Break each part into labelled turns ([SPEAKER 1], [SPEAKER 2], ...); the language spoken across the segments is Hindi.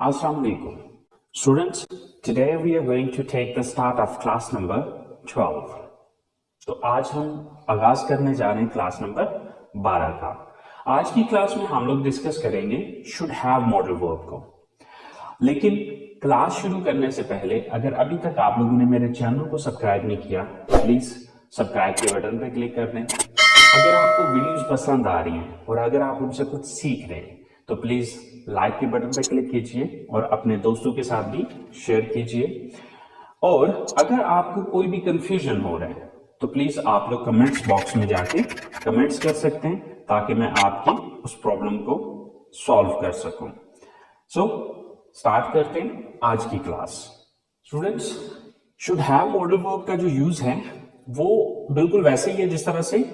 [SPEAKER 1] Assalamu alaikum. Students, today we are going to take the start of class number 12. तो आज हम आगाज करने जा रहे हैं क्लास नंबर 12 का। आज की क्लास में हम लोग डिस्कस करेंगे शुड हैव मॉडल वर्ब को। लेकिन क्लास शुरू करने से पहले अगर अभी तक आप लोगों ने मेरे चैनल को सब्सक्राइब नहीं किया, प्लीज सब्सक्राइब के बटन पर क्लिक कर दें। अगर आपको वीडियोस पसंद आ रही हैं और अगर आप उनसे कुछ सीख रहे हैं तो प्लीज लाइक के बटन पर क्लिक कीजिए और अपने दोस्तों के साथ भी शेयर कीजिए। और अगर आपको कोई भी कंफ्यूजन हो रहा है तो प्लीज आप लोग कमेंट्स बॉक्स में जाके कमेंट्स कर सकते हैं ताकि मैं आपकी उस प्रॉब्लम को सॉल्व कर सकूं। सो स्टार्ट करते हैं आज की class. Students, should have modal verb का जो यूज है वो बिल्कुल वैसे ही है जिस तरह से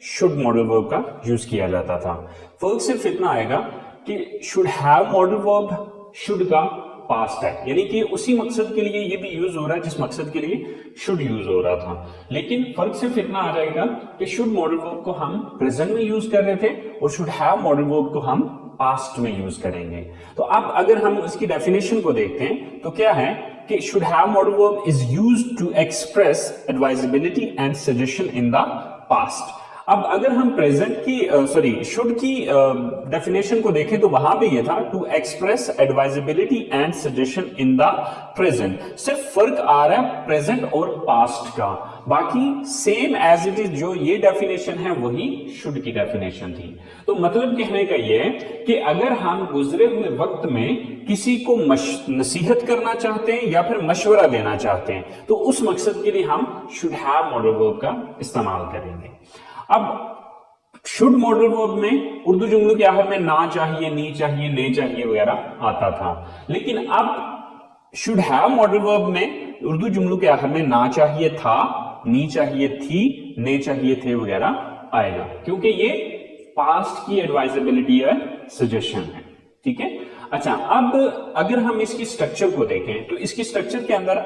[SPEAKER 1] शुड मॉडल वर्ब का यूज किया जाता था। फर्क सिर्फ इतना आएगा कि should have modal verb should का पास्ट है, यानी कि उसी मकसद के लिए ये भी यूज हो रहा है जिस मकसद के लिए शुड यूज हो रहा था। लेकिन फर्क सिर्फ इतना आ जाएगा कि शुड मॉडल वर्ब को हम प्रेजेंट में यूज कर रहे थे और शुड हैव मॉडल वर्ब को हम पास्ट में यूज करेंगे। तो अब अगर हम इसकी डेफिनेशन को देखते हैं तो क्या है कि should have modal verb is used to express advisability and suggestion in the past. अब अगर हम प्रेजेंट की शुड की डेफिनेशन को देखें तो वहां पे ये था to express advisability and suggestion in the present. सिर्फ फर्क आ रहा है प्रेजेंट और पास्ट का, बाकी सेम एज इट इज जो ये डेफिनेशन है वही शुड की डेफिनेशन थी। तो मतलब कहने का ये है कि अगर हम गुजरे हुए वक्त में किसी को नसीहत करना चाहते हैं या फिर मशवरा देना चाहते हैं तो उस मकसद के लिए हम शुड हैव मॉडल वर्ब का इस्तेमाल करेंगे। अब शुड मॉडल वर्ब में उर्दू जुमलों के आखिर में ना चाहिए, नी चाहिए, ले चाहिए वगैरह आता था, लेकिन अब शुड हैव मॉडल वर्ब में उर्दू जुमलों के आखिर में ना चाहिए था, नी चाहिए थी, ने चाहिए थे वगैरह आएगा, क्योंकि ये पास्ट की एडवाइजेबिलिटी है, सजेशन है। ठीक है। अच्छा, अब अगर हम इसकी स्ट्रक्चर को देखें तो इसकी स्ट्रक्चर के अंदर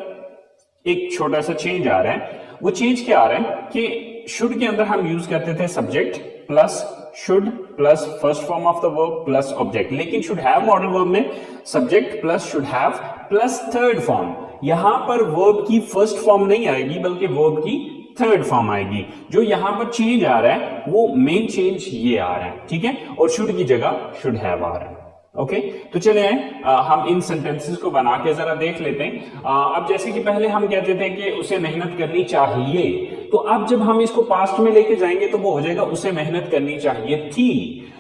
[SPEAKER 1] एक छोटा सा चेंज आ रहा है। वो चेंज क्या आ रहा है कि शुड के अंदर हम यूज करते थे subject plus should plus first form of the verb plus object, लेकिन शुड हैव मॉडल वर्ब में subject plus should have plus third form. यहां पर वर्ब की फर्स्ट फॉर्म नहीं आएगी बल्कि वर्ब की थर्ड फॉर्म आएगी। जो यहां पर चेंज आ रहा है वो मेन चेंज ये आ रहा है। ठीक है। और शुड की जगह शुड हैव आ रहा है। ओके, तो चले हम इन सेंटेंसेस को बना के जरा देख लेते हैं। अब जैसे कि पहले हम कहते थे कि उसे मेहनत करनी चाहिए, तो अब जब हम इसको पास्ट में लेके जाएंगे तो वो हो जाएगा उसे मेहनत करनी चाहिए थी।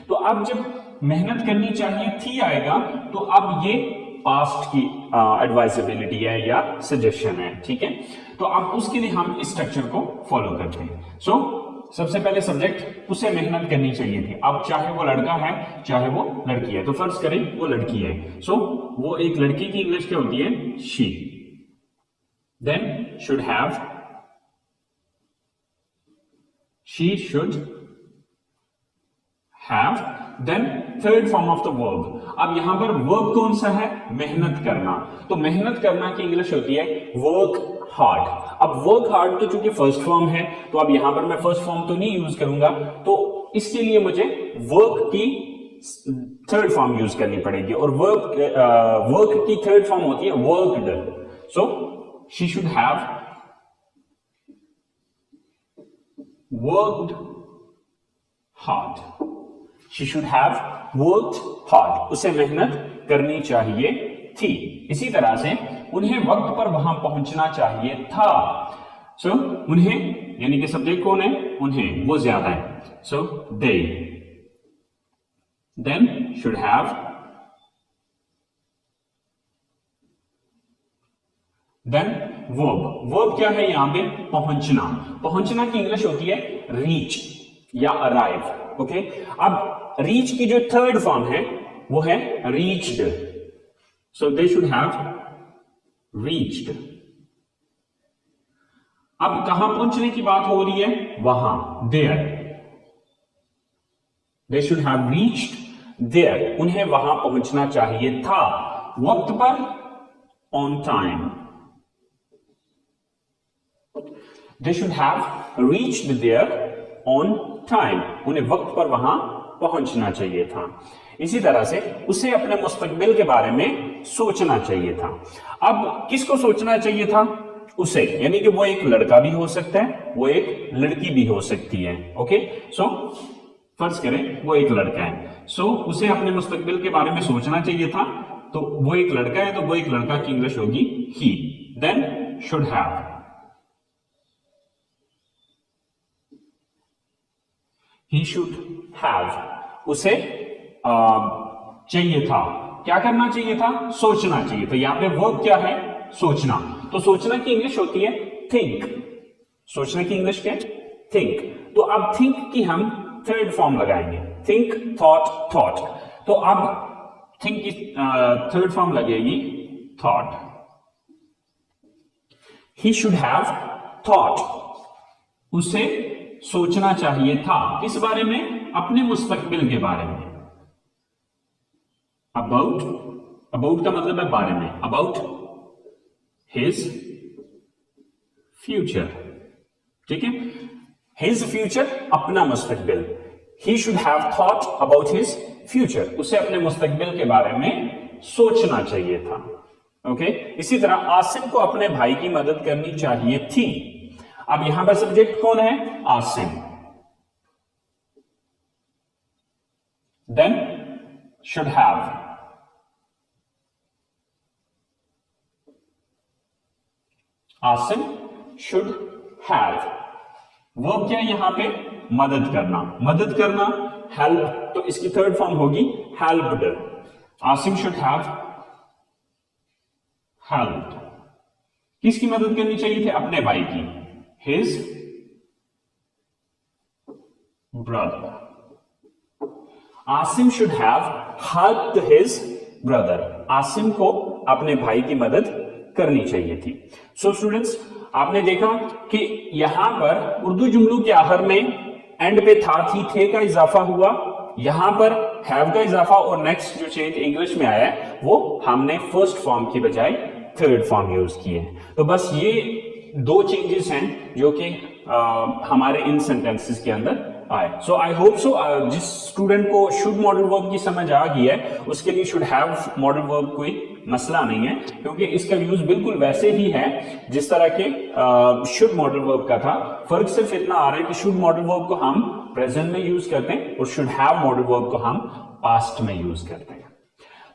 [SPEAKER 1] तो अब जब मेहनत करनी चाहिए थी आएगा तो अब ये पास्ट की एडवाइजेबिलिटी है या सजेशन है। ठीक है। तो अब उसके लिए हम इस स्ट्रक्चर को फॉलो करते हैं। सो सबसे पहले सब्जेक्ट उसे मेहनत करनी चाहिए थी। अब चाहे वो लड़का है चाहे वो लड़की है, तो फर्ज करें वो लड़की है। सो वो एक लड़की की इंग्लिश क्या होती है? She. Then should have, she should have, then third form of the verb. अब यहां पर वर्ब कौन सा है? मेहनत करना। तो मेहनत करना की इंग्लिश होती है वर्क हार्ड। अब वर्क हार्ड तो चूंकि फर्स्ट फॉर्म है तो अब यहां पर मैं फर्स्ट फॉर्म तो नहीं यूज करूंगा, तो इसके लिए मुझे वर्क की थर्ड फॉर्म यूज करनी पड़ेगी और वर्क की थर्ड फॉर्म होती है worked. So she should have worked hard. She should have worked hard. उसे मेहनत करनी चाहिए थी। इसी तरह से उन्हें वक्त पर वहां पहुंचना चाहिए था। सो उन्हें यानी कि सब्जेक्ट कौन है? उन्हें, वो ज्यादा है। So they. Then should have, then verb. Verb क्या है यहां पे? पहुंचना। पहुंचना की इंग्लिश होती है रीच या अराइव। ओके। अब रीच की जो थर्ड फॉर्म है वो है reached. So they should have reached. अब कहां पहुंचने की बात हो रही है? वहां, there. They should have reached there. उन्हें वहां पहुंचना चाहिए था। वक्त पर, on time. They should have reached there on time. उन्हें वक्त पर वहां पहुंचना चाहिए था। इसी तरह से उसे अपने मुस्तकबिल के बारे में सोचना चाहिए था। अब किसको सोचना चाहिए था? उसे, यानी कि वो एक लड़का भी हो सकता है, वो एक लड़की भी हो सकती है। ओके, सो फर्ज करें वो एक लड़का है, सो उसे अपने मुस्तकबिल के बारे में सोचना चाहिए था। तो वो एक लड़का है, तो वो एक लड़का की इंग्लिश होगी he. Then should have, he should have, उसे चाहिए था, क्या करना चाहिए था? सोचना चाहिए। तो यहां पे वर्ब क्या है? सोचना। तो सोचना की इंग्लिश होती है थिंक। सोचना की इंग्लिश क्या है? थिंक। तो अब थिंक की हम थर्ड फॉर्म लगाएंगे, थिंक, थॉट, थॉट। तो अब थिंक की थर्ड फॉर्म लगेगी thought. He should have thought, उसे सोचना चाहिए था। किस बारे में? अपने मुस्तकबिल के बारे में। अबाउट, अबाउट का मतलब है बारे में, अबाउट हिज फ्यूचर। ठीक है, हिज फ्यूचर, अपना मुस्तकबिल। He should have thought about his future, उसे अपने मुस्तकबिल के बारे में सोचना चाहिए था। ओके, इसी तरह आसिम को अपने भाई की मदद करनी चाहिए थी। अब यहां पर सब्जेक्ट कौन है? Asim. Then should have, Asim should have. Verb क्या है यहां पे? मदद करना। मदद करना, हेल्प, तो इसकी थर्ड फॉर्म होगी helped. Asim should have helped. किसकी मदद करनी चाहिए थी? अपने भाई की, his brother. Asim should have helped his brother, Asim को अपने भाई की मदद करनी चाहिए थी। सो स्टूडेंट्स, आपने देखा कि यहां पर उर्दू जुमलों के आखिर में एंड पे था, थी, थे का इजाफा हुआ, यहां पर हैव का इजाफा, और नेक्स्ट जो चेंज इंग्लिश में आया है वो हमने फर्स्ट फॉर्म की बजाय थर्ड फॉर्म यूज किए हैं। तो बस ये दो चेंजेस हैं जो कि हमारे इन सेंटेंसेस के अंदर आए। सो आई होप सो जिस स्टूडेंट को शुड मॉडल वर्ब की समझ आ गई है उसके लिए शुड हैव मॉडल वर्ब कोई मसला नहीं है, क्योंकि इसका यूज बिल्कुल वैसे ही है जिस तरह के शुड मॉडल वर्ब का था। फर्क सिर्फ इतना आ रहा है कि शुड मॉडल वर्ब को हम प्रेजेंट में यूज करते हैं और शुड हैव मॉडल वर्ब को हम पास्ट में यूज करते हैं।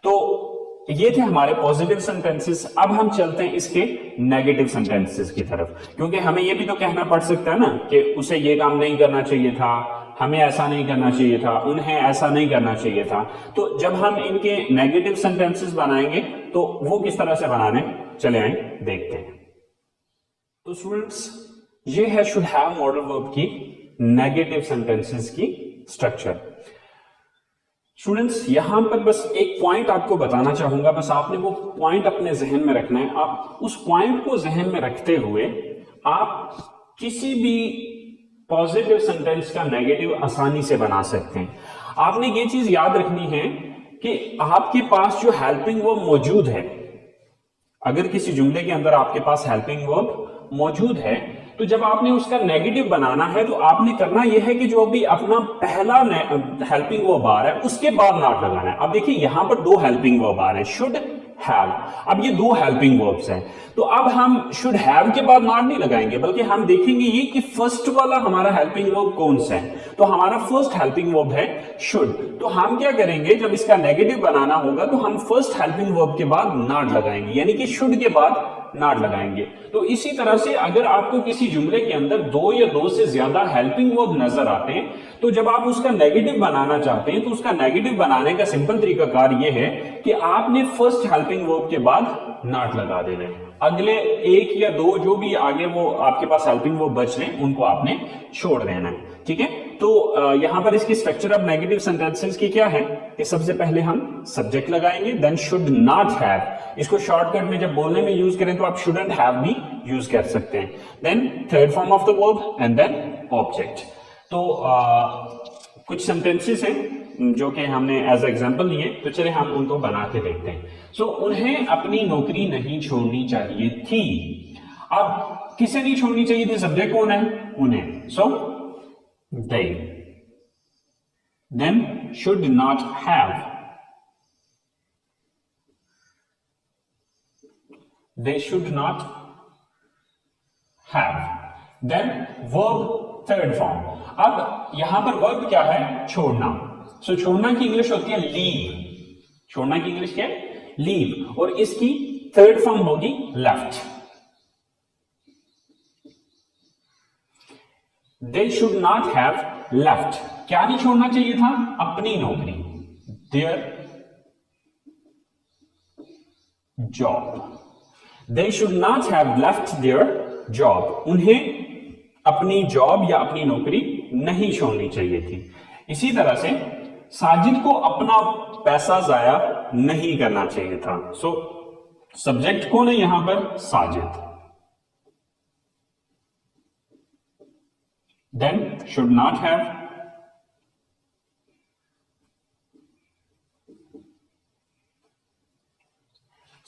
[SPEAKER 1] तो ये थे हमारे पॉजिटिव सेंटेंसेस। अब हम चलते हैं इसके नेगेटिव सेंटेंसेस की तरफ, क्योंकि हमें ये भी तो कहना पड़ सकता है ना कि उसे ये काम नहीं करना चाहिए था, हमें ऐसा नहीं करना चाहिए था, उन्हें ऐसा नहीं करना चाहिए था। तो जब हम इनके नेगेटिव सेंटेंसेस बनाएंगे तो वो किस तरह से बनाने, चले आए देखते हैं। तो स्टूडेंट्स, ये है शुड हैव मॉडल वर्ब की नेगेटिव सेंटेंसेस की स्ट्रक्चर। स्टूडेंट्स, यहां पर बस एक पॉइंट आपको बताना चाहूंगा, बस आपने वो पॉइंट अपने जहन में रखना है। आप उस पॉइंट को जहन में रखते हुए आप किसी भी पॉजिटिव सेंटेंस का नेगेटिव आसानी से बना सकते हैं। आपने ये चीज याद रखनी है कि आपके पास जो हेल्पिंग वर्ब मौजूद है, अगर किसी जुमले के अंदर आपके पास हेल्पिंग वर्ब मौजूद है, तो जब आपने उसका नेगेटिव बनाना है तो आपने करना यह है कि जो भी अपना पहला हेल्पिंग वर्ब आ रहा है उसके बाद नॉट लगाना है। अब देखिए यहां पर दो हेल्पिंग वर्ब आ रहे हैं, शुड हैव। अब ये दो हेल्पिंग वर्ब्स हैं, तो अब हम शुड हैव के बाद नॉट नहीं लगाएंगे, बल्कि हम देखेंगे ये कि फर्स्ट वाला हमारा हेल्पिंग वर्ब कौन सा है। तो हमारा फर्स्ट हेल्पिंग वर्ब है शुड। तो हम क्या करेंगे, जब इसका नेगेटिव बनाना होगा तो हम फर्स्ट हेल्पिंग वर्ब के बाद नॉट लगाएंगे, यानी कि शुड के बाद नॉट लगाएंगे। तो इसी तरह से अगर आपको किसी जुमले के अंदर दो या दो से ज्यादा हेल्पिंग वर्ब नजर आते हैं, तो जब आप उसका नेगेटिव बनाना चाहते हैं तो उसका नेगेटिव बनाने का सिंपल तरीकाकार यह है कि आपने फर्स्ट हेल्पिंग वर्ब के बाद नॉट लगा देना है। अगले एक या दो जो भी आगे वो आपके पास हेल्पिंग वर्ब बच रहे हैं उनको आपने छोड़ देना है। ठीक है, तो यहां पर इसकी स्ट्रक्चर ऑफ नेगेटिव सेंटेंसेस की क्या है कि सबसे पहले हम सब्जेक्ट लगाएंगे, देन शुड नॉट हैव। इसको शॉर्टकट में जब बोलने में यूज करें तो आप शुडंट हैव भी यूज कर सकते हैं। Then third form of the verb and then object. तो कुछ सेंटेंसेस हैं जो कि हमने एज एग्जांपल लिए, तो चले हम उनको बना के देखते हैं। सो उन्हें अपनी नौकरी नहीं छोड़नी चाहिए थी। अब किसे नहीं छोड़नी चाहिए थी? सब्जेक्ट कौन है? उन्हें। सो they, then should not have, they should not have, then verb third form. अब यहां पर वर्ब क्या है? छोड़ना। सो छोड़ना की इंग्लिश होती है लीव, छोड़ना की इंग्लिश क्या है? लीव, और इसकी थर्ड फॉर्म होगी left. They should not have left, क्या नहीं छोड़ना चाहिए था? अपनी नौकरी, their job. They should not have left their job, उन्हें अपनी जॉब या अपनी नौकरी नहीं छोड़नी चाहिए थी। इसी तरह से साजिद को अपना पैसा जाया नहीं करना चाहिए था। सो सब्जेक्ट कौन है यहां पर? Sajid. Then should not have,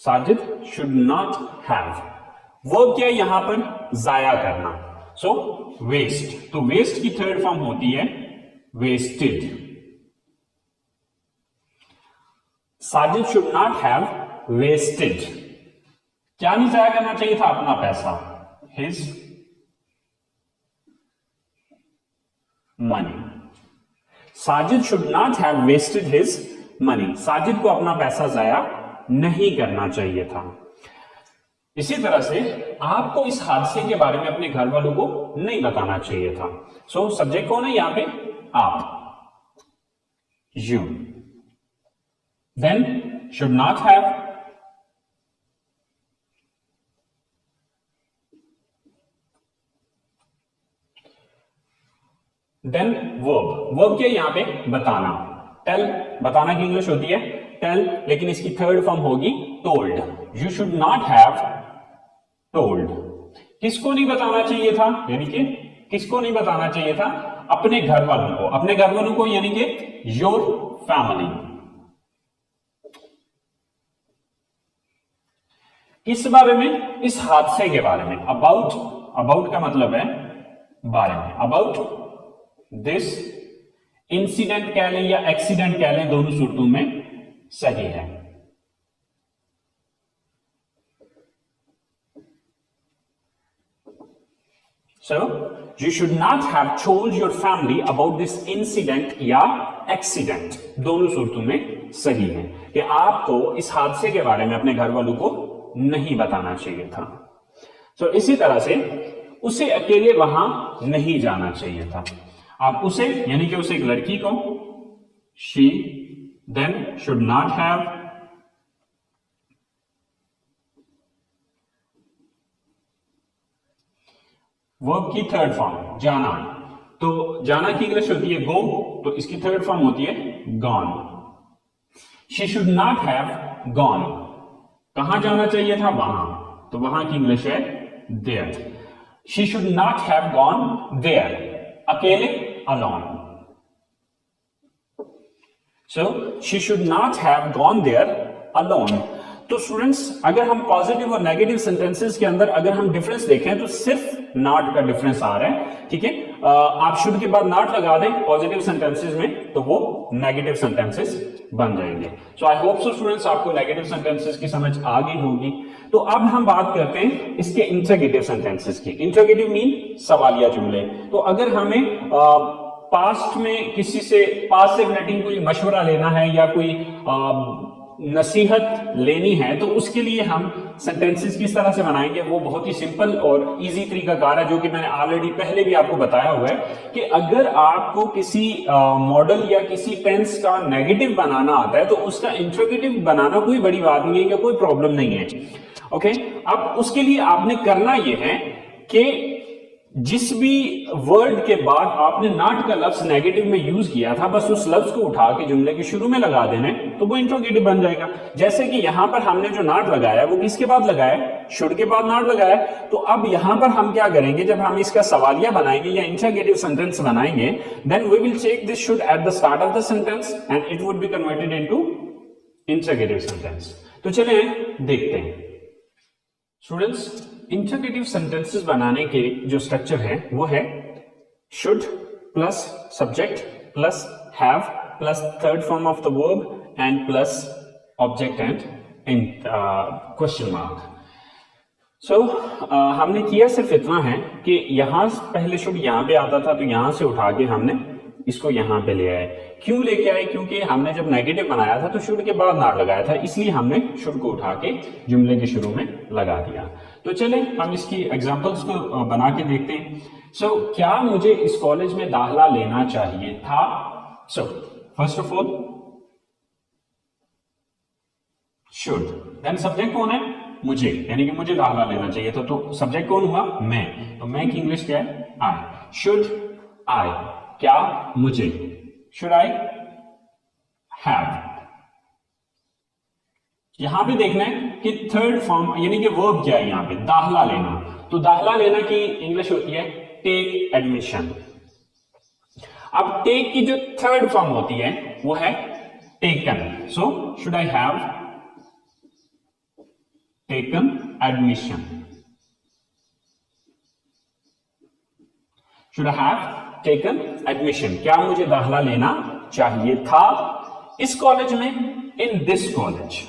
[SPEAKER 1] Sajid should not have. वो क्या यहां पर? जाया करना। सो वेस्ट, तो वेस्ट की थर्ड फॉर्म होती है wasted. Sajid should not have wasted, क्या नहीं जाया करना चाहिए था? अपना पैसा, his money. Sajid should not have wasted his money, Sajid को अपना पैसा जाया नहीं करना चाहिए था। इसी तरह से आपको इस हादसे के बारे में अपने घर वालों को नहीं बताना चाहिए था। सो सब्जेक्ट कौन है यहां पे? आप, you. Then should not have, then verb. Verb क्या यहां पे? बताना। टेल, बताना की इंग्लिश होती है टेल, लेकिन इसकी थर्ड फॉर्म होगी told. You should not have told, किसको नहीं बताना चाहिए था? यानी कि किसको नहीं बताना चाहिए था? अपने घर वालों को, अपने घर वालों को यानी कि योर फैमिली। किस बारे में? इस हादसे के बारे में। अबाउट, अबाउट का मतलब है बारे में। अबाउट दिस इंसिडेंट कह लें या एक्सीडेंट कह लें, दोनों सूरतों में सही है। So, you should not have told your family about this incident या accident, दोनों सूरतों में सही है कि आपको इस हादसे के बारे में अपने घर वालों को नहीं बताना चाहिए था। So, इसी तरह से उसे अकेले वहां नहीं जाना चाहिए था। आप उसे यानी कि उसे एक लड़की को, she then should not have verb की थर्ड फॉर्म जाना, तो जाना की इंग्लिश होती है गो, तो इसकी थर्ड फॉर्म होती है gone. She should not have gone, कहां जाना चाहिए था? वहां, तो वहां की इंग्लिश है there. She should not have gone there, अकेले, alone. So she should not have gone there alone. तो स्टूडेंट्स, अगर हम पॉजिटिव और नेगेटिव सेंटेंसेस के अंदर अगर हम डिफरेंस देखें तो सिर्फ नॉट का डिफरेंस आ रहा है, ठीक है। आप शुड के बाद नॉट लगा दें पॉजिटिव सेंटेंसेस में तो वो नेगेटिव सेंटेंसेस बन जाएंगे। सो आई होप सो स्टूडेंट्स आपको नेगेटिव सेंटेंसेस की समझ आ गई होगी। तो अब हम बात करते हैं इसके इंटरोगेटिव सेंटेंसेस की। इंटरोगेटिव मीन सवालिया जुमले। तो अगर हमें पास्ट में किसी से, पास्ट से रिलेटिंग कोई मशवरा लेना है या कोई नसीहत लेनी है तो उसके लिए हम सेंटेंसेस किस तरह से बनाएंगे, वो बहुत ही सिंपल और इजी तरीकाकार है जो कि मैंने ऑलरेडी पहले भी आपको बताया हुआ है कि अगर आपको किसी मॉडल या किसी टेंस का नेगेटिव बनाना आता है तो उसका इंटरोगेटिव बनाना कोई बड़ी बात नहीं है या कोई प्रॉब्लम नहीं है। ओके, अब उसके लिए आपने करना यह है कि जिस भी वर्ड के बाद आपने नॉट का लफ्ज नेगेटिव में यूज किया था बस उस लफ्ज को उठा के जुमले के शुरू में लगा देने तो वो इंट्रोगेटिव बन जाएगा। जैसे कि यहां पर हमने जो नॉट लगाया वो किसके बाद लगाया? शुड के बाद नॉट लगाया। तो अब यहां पर हम क्या करेंगे, जब हम इसका सवालिया बनाएंगे या इंट्रोगेटिव सेंटेंस बनाएंगे then we will take this should at the start of the sentence and it would be converted into interrogative sentence. तो चलिए देखते हैं स्टूडेंट्स, इंटरोगेटिव सेंटेंसेस बनाने के जो स्ट्रक्चर है वो है should plus subject plus have plus third form of the verb and plus object and in question mark. So हमने किया सिर्फ इतना है कि यहां पहले शुड यहां पे आता था, तो यहां से उठा के हमने इसको यहां पे ले आए। क्यों लेके आए? क्योंकि हमने जब नेगेटिव बनाया था तो शुड के बाद नॉट लगाया था, इसलिए हमने शुड को उठा के जुमले के शुरू में लगा दिया। तो चलें हम इसकी एग्जांपल्स को बना के देखते हैं। सो क्या मुझे इस कॉलेज में दाखिला लेना चाहिए था? So first of all should, then subject कौन है? मुझे, यानी कि मुझे दाखिला लेना चाहिए था, तो सब्जेक्ट कौन हुआ? मैं। तो मैं की इंग्लिश क्या है? आई। शुड आई, क्या मुझे, शुड आई हैव। यहां पे देखना है कि थर्ड फॉर्म यानी कि वर्ब क्या है यहां पे? दाखिला लेना। तो दाखिला लेना की इंग्लिश होती है टेक एडमिशन। अब टेक की जो थर्ड फॉर्म होती है वो है taken. So should I have taken admission, should I have taken admission, क्या मुझे दाखिला लेना चाहिए था इस कॉलेज में, in this college.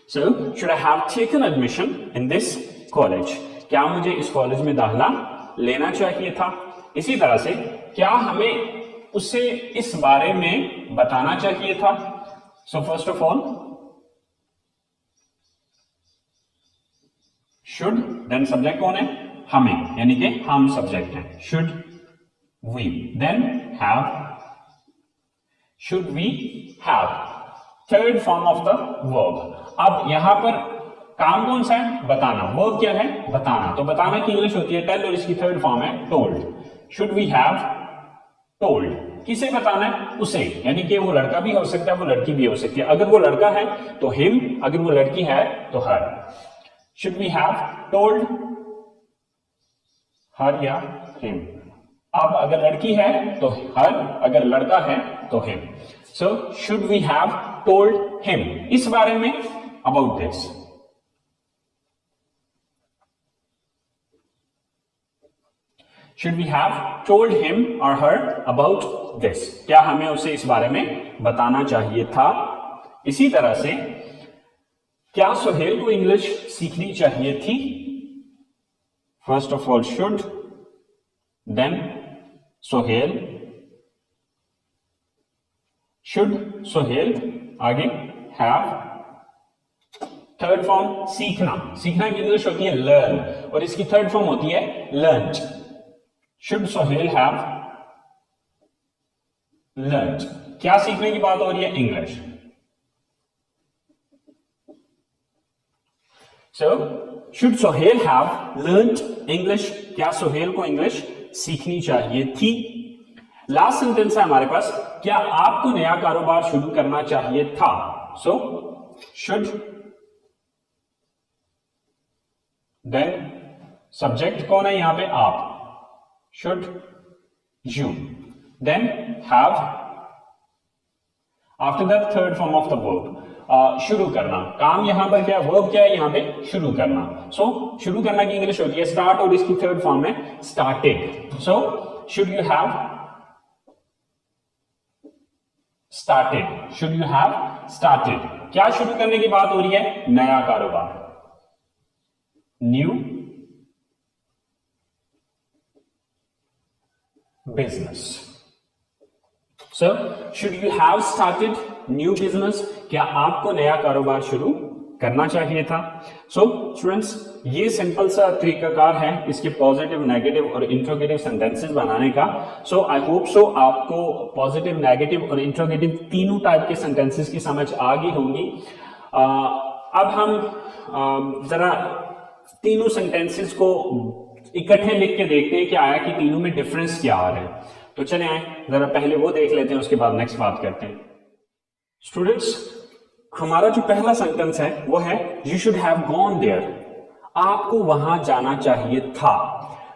[SPEAKER 1] So should I have taken admission in this college, क्या मुझे इस कॉलेज में दाखिला लेना चाहिए था। इसी तरह से क्या हमें उसे इस बारे में बताना चाहिए था? So first of all should, then subject कौन है? हमें, यानी कि हम सब्जेक्ट हैं। Should we, then have, should we have, third form of the verb. अब यहां पर काम कौन सा है? बताना। वर्ब क्या है? बताना। तो बताना की इंग्लिश होती है टेल और इसकी थर्ड फॉर्म है told. Should we have told, किसे बताना है? उसे, यानी कि वो लड़का भी हो सकता है, वो लड़की भी हो सकती है। अगर वो लड़का है तो हिम, अगर वो लड़की है तो her. Should we have told her या हिम। अब अगर लड़की है तो हर, अगर लड़का है तो him. So should we have told him, इस बारे में, about this. Should we have told him or her about this? क्या हमें उसे इस बारे में बताना चाहिए था। इसी तरह से क्या सुहेल को इंग्लिश सीखनी चाहिए थी? First of all should, then Suhail, should Suhail, आगे हैव, थर्ड फॉर्म सीखना। सीखना की इंग्लिश होती है लर्न और इसकी थर्ड फॉर्म होती है learned. Should Suhail have learned, क्या सीखने की बात हो रही है? English. So should Suhail have learned English, क्या सुहेल को इंग्लिश सीखनी चाहिए थी। लास्ट सेंटेंस है हमारे पास, क्या आपको नया कारोबार शुरू करना चाहिए था। सो शुड, देन सब्जेक्ट कौन है यहां पे? आप। Should you, then have, after that third form of the verb शुरू करना। काम यहां पर क्या है? वर्ब क्या है यहां पे? शुरू करना। सो शुरू करना की इंग्लिश होती है स्टार्ट और इसकी थर्ड फॉर्म है started. So should you have started, should you have started, क्या शुरू करने की बात हो रही है? नया कारोबार, new business. So should you have started new business, क्या आपको नया कारोबार शुरू करना चाहिए था। सो स्टूडेंट्स, ये सिंपल सा तरीकाकार है इसके पॉजिटिव, नेगेटिव और इंट्रोगेटिव सेंटेंसेस बनाने का। सो आई होप सो आपको पॉजिटिव, नेगेटिव और इंट्रोगेटिव तीनों टाइप के सेंटेंसेस की समझ आ गई होंगी। अब हम जरा तीनों सेंटेंसेस को इकट्ठे लिख के देखते हैं कि आया कि तीनों में डिफरेंस क्या आ रहा है। तो चले आए जरा पहले वो देख लेते हैं, उसके बाद नेक्स्ट बात करते हैं। स्टूडेंट्स, हमारा जो पहला सेंटेंस है वो है you should have gone there, आपको वहां जाना चाहिए था।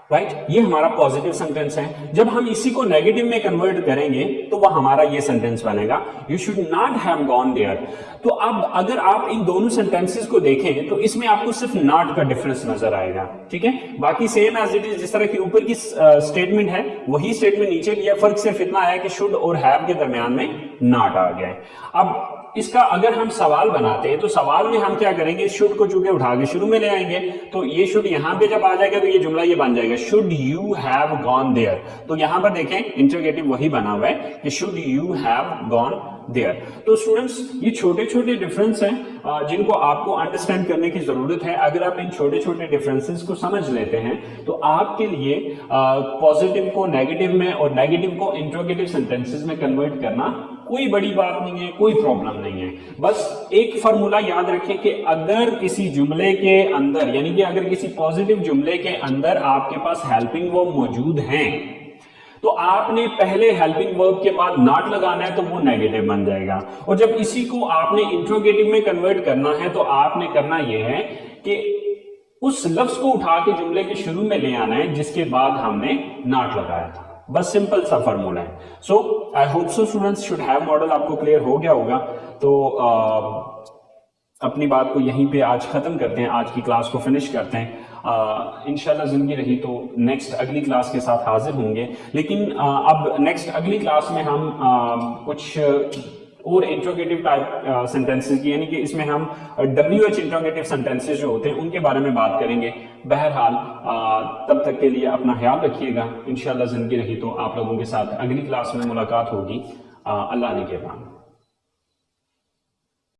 [SPEAKER 1] राइट ये हमारा पॉजिटिव सेंटेंस है। जब हम इसी को नेगेटिव में कन्वर्ट करेंगे तो वह हमारा ये सेंटेंस बनेगा, you should not have gone there. तो अब अगर आप इन दोनों सेंटेंसेस को देखें तो इसमें आपको सिर्फ नॉट का डिफरेंस नजर आएगा, ठीक है। बाकी सेम एज इट इज, जिस तरह की ऊपर की स्टेटमेंट है वही स्टेटमेंट नीचे लिया, फर्क सिर्फ इतना आया कि शुड और हैव के दरमियान में नॉट आ गया है। अब इसका अगर हम सवाल बनाते हैं तो सवाल में हम क्या करेंगे, शुड को चूंकि उठा के शुरू में ले आएंगे, तो ये शुड यहां पे जब आ जाएगा तो ये जुमला ये बन जाएगा, should you have gone there. तो यहां पर देखें इंटरोगेटिव वही बना हुआ है कि should you have gone there. तो स्टूडेंट्स ये छोटे छोटे डिफरेंस हैं जिनको आपको अंडरस्टैंड करने की जरूरत है। अगर आप इन छोटे छोटे डिफरेंसेस को समझ लेते हैं तो आपके लिए पॉजिटिव को नेगेटिव में और नेगेटिव को इंटरोगेटिव सेंटेंसेस में कन्वर्ट करना कोई बड़ी बात नहीं है, कोई प्रॉब्लम नहीं है। बस एक फॉर्मूला याद रखें कि अगर किसी जुमले के अंदर, यानी कि अगर किसी पॉजिटिव जुमले के अंदर आपके पास हेल्पिंग वर्ब मौजूद हैं तो आपने पहले हेल्पिंग वर्ब के बाद नॉट लगाना है तो वो नेगेटिव बन जाएगा। और जब इसी को आपने इंट्रोगेटिव में कन्वर्ट करना है तो आपने करना यह है कि उस लफ्ज को उठा के जुमले के शुरू में ले आना है जिसके बाद हमने नॉट लगाया था। बस सिंपल सा फॉर्मूला है। So I hope so students should have model आपको क्लियर हो गया होगा। तो अपनी बात को यहीं पे आज खत्म करते हैं, आज की क्लास को फिनिश करते हैं। इंशाल्लाह जिंदगी रही तो नेक्स्ट अगली क्लास के साथ हाजिर होंगे। लेकिन अब नेक्स्ट अगली क्लास में हम कुछ और इंट्रोगेटिव टाइप सेंटेंसेस की, यानी कि इसमें हम WH इंट्रोगेटिव सेंटेंसेस जो होते हैं उनके बारे में बात करेंगे। बहरहाल तब तक के लिए अपना ख्याल रखिएगा। इंशाल्लाह जिंदगी रही तो आप लोगों के साथ अगली क्लास में मुलाकात होगी। अल्लाह ने के बाद।